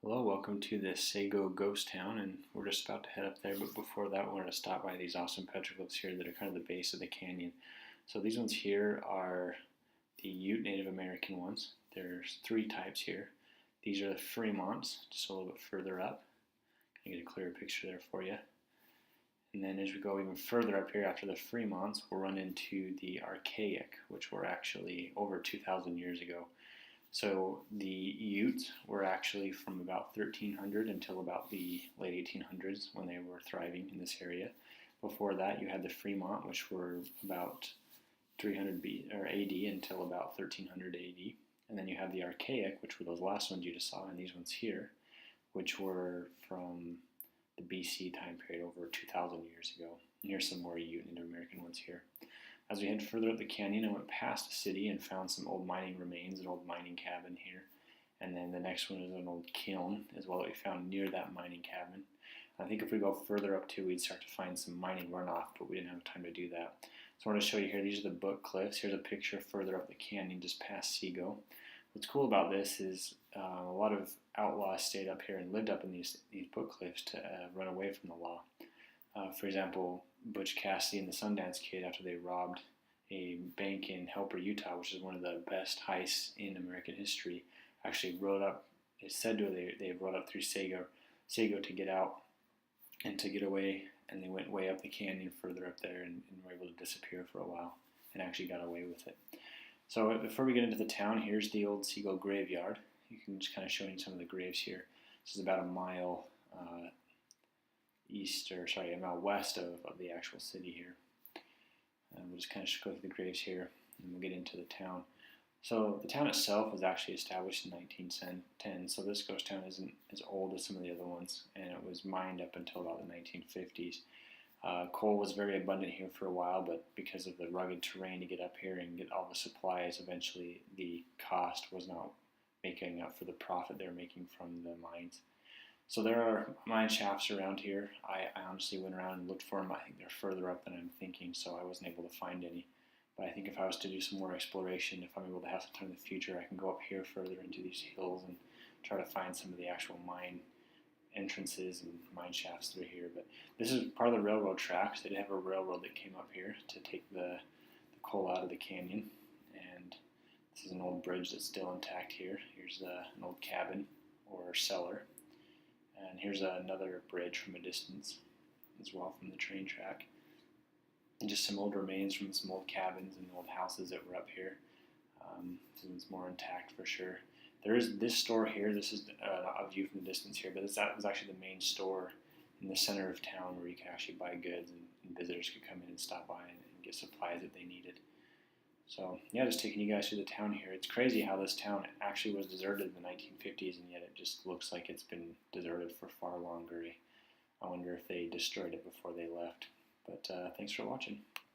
Hello, welcome to the Sego Ghost town, and we're just about to head up there, but before that we're going to stop by these awesome petroglyphs here that are kind of the base of the canyon. So these ones here are the Ute Native American ones. There's three types here. These are the Fremonts, just a little bit further up. Can I get a clearer picture there for you? And then as we go even further up here after the Fremonts, we'll run into the Archaic, which were actually over 2,000 years ago. So the Utes were actually from about 1300 until about the late 1800s when they were thriving in this area. Before that, you had the Fremont, which were about 300 AD until about 1300 AD. And then you have the Archaic, which were those last ones you just saw, and these ones here, which were from the BC time period over 2,000 years ago. And here's some more Ute Native American ones here. As we head further up the canyon, I went past a city and found some old mining remains, an old mining cabin here. And then the next one is an old kiln as well that we found near that mining cabin. I think if we go further up too, we'd start to find some mining runoff, but we didn't have time to do that. So I want to show you here, these are the Book Cliffs. Here's a picture further up the canyon just past Sego. What's cool about this is a lot of outlaws stayed up here and lived up in these Book Cliffs to run away from the law. For example, Butch Cassidy and the Sundance Kid, after they robbed a bank in Helper, Utah, which is one of the best heists in American history, actually rode up, it's said to they rode up through Sego to get out and to get away, and they went way up the canyon further up there and were able to disappear for a while and actually got away with it. So before we get into the town, here's the old Sego graveyard. You can just kind of show you some of the graves here. This is about a mile a mile west of the actual city here. And we'll just kind of go through the graves here and we'll get into the town. So the town itself was actually established in 1910, so this ghost town isn't as old as some of the other ones, and it was mined up until about the 1950s. Coal was very abundant here for a while, but because of the rugged terrain to get up here and get all the supplies, eventually the cost was not making up for the profit they were making from the mines. So there are mine shafts around here. I honestly went around and looked for them. I think they're further up than I'm thinking, so I wasn't able to find any. But I think if I was to do some more exploration, if I'm able to have some time in the future, I can go up here further into these hills and try to find some of the actual mine entrances and mine shafts through here. But this is part of the railroad tracks. They did have a railroad that came up here to take the coal out of the canyon. And this is an old bridge that's still intact here. Here's an old cabin or cellar. And here's another bridge from a distance as well from the train track. And just some old remains from some old cabins and old houses that were up here. This one's more intact for sure. There is this store here. This is a view from the distance here, but that was actually the main store in the center of town where you could actually buy goods and visitors could come in and stop by and get supplies that they needed. So yeah, just taking you guys through the town here. It's crazy how this town actually was deserted in the 1950s, and yet it just looks like it's been deserted for far longer. I wonder if they destroyed it before they left. But thanks for watching.